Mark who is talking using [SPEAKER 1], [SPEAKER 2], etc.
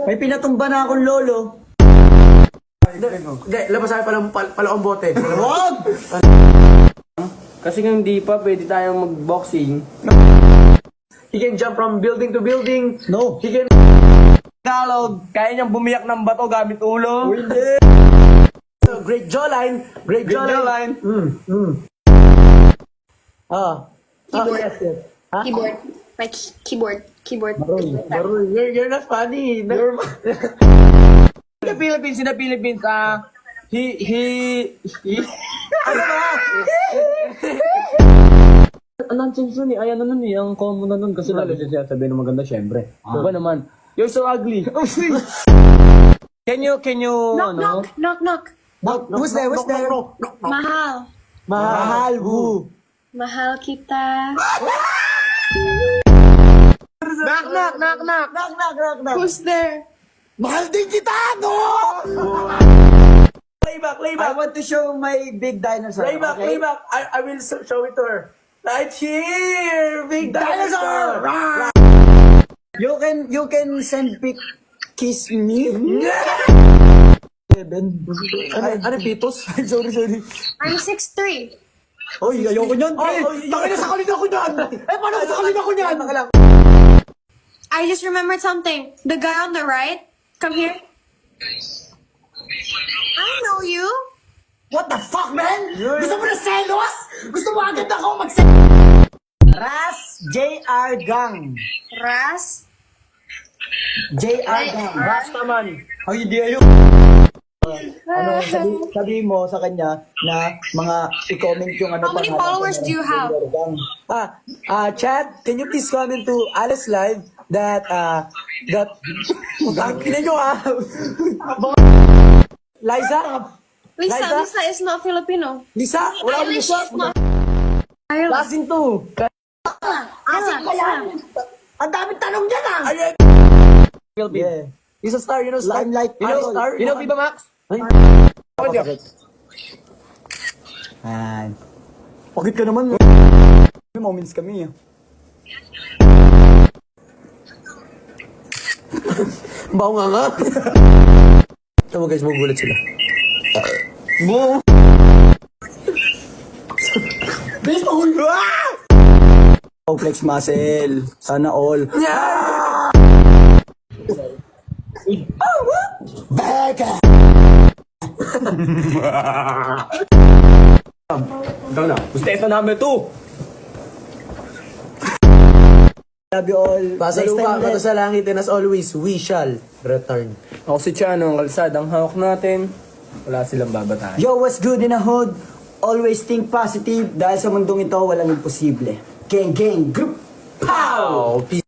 [SPEAKER 1] May pinatumba na akong lolo.
[SPEAKER 2] Hindi, labas tayo pala ang bote.
[SPEAKER 1] Wag!
[SPEAKER 3] Kasi kung hindi pa, pwede tayong mag-boxing.
[SPEAKER 2] He can jump from building to building.
[SPEAKER 1] No.
[SPEAKER 2] He can...
[SPEAKER 3] Tagalog, kaya niyang bumiyak ng bato gamit ulo.
[SPEAKER 1] Hindi.
[SPEAKER 2] Great jawline. Great jawline. Ah.
[SPEAKER 4] Keyboard.
[SPEAKER 2] Yes, yes. Ha?
[SPEAKER 4] Keyboard. My keyboard.
[SPEAKER 2] Baroy, you're not funny.
[SPEAKER 3] Sa Philippines,
[SPEAKER 2] Ano ba?
[SPEAKER 3] nonsense nun eh. Ayan na nun eh. Ang common na nun. Kasi lalo siya sabihin ng maganda, syempre. Diba naman? You're so ugly. Can you,
[SPEAKER 4] Knock.
[SPEAKER 1] Who's there?
[SPEAKER 4] Mahal.
[SPEAKER 1] Mahal, who?
[SPEAKER 4] Mahal kita.
[SPEAKER 1] Knock.
[SPEAKER 4] Who's there?
[SPEAKER 1] Mahal din kita, no?
[SPEAKER 2] Playback.
[SPEAKER 1] I want to show my big dinosaur.
[SPEAKER 2] Playback. I will show it to her. Right here, big dinosaur.
[SPEAKER 1] You can send pic, kiss me.
[SPEAKER 2] Ano pitos? Sorry.
[SPEAKER 4] I'm 6'3".
[SPEAKER 1] Oy, ayoko niyan.
[SPEAKER 2] Takay na sakalin ako niyan.
[SPEAKER 1] Paano ko sakalin ako niyan?
[SPEAKER 4] I just remembered something. The guy on the right, come here. I know you.
[SPEAKER 1] What the fuck, man? Gusto mo na selos? Gusto mo agad ako Ras JR Gang.
[SPEAKER 4] Ras.
[SPEAKER 1] JR Gang.
[SPEAKER 3] Ras naman.
[SPEAKER 1] Ay, hindi ayo. Sabi mo sa kanya na mga i-comment yung ano.
[SPEAKER 4] How many followers do you have?
[SPEAKER 2] Chat, can you please comment to Alice Live that tangkinan nyo Liza?
[SPEAKER 4] Lisa is not Filipino.
[SPEAKER 2] Lisa? Wala akong
[SPEAKER 4] English
[SPEAKER 2] Lisa.
[SPEAKER 4] is not. Ireland.
[SPEAKER 2] Lasin to.
[SPEAKER 1] Asan ba yan? Ang daming tanong dyan ah!
[SPEAKER 2] Yeah. He's a star, you know star?
[SPEAKER 1] Limelight.
[SPEAKER 2] You know star?
[SPEAKER 3] You know Viva Max?
[SPEAKER 1] Man. Pagit ka naman. May moments kami ah.
[SPEAKER 2] Bao nga. Ito mo guys, magugulat sila.
[SPEAKER 1] Bilis mo! Oh, flex muscle. Sana all. Beka!
[SPEAKER 3] Ikaw na. Gusto ito number 2.
[SPEAKER 1] Love you all.
[SPEAKER 2] Pasa
[SPEAKER 1] Next
[SPEAKER 2] lupa,
[SPEAKER 1] time
[SPEAKER 2] pato
[SPEAKER 1] ulit.
[SPEAKER 2] sa langit, and as always, we shall return.
[SPEAKER 3] Ako si Chano, ang kalsadang hawak natin. Wala silang babatayan.
[SPEAKER 1] Yo, what's good in a hood? Always think positive dahil sa mundong ito walang imposible. Gang, group!
[SPEAKER 2] Pow! Peace.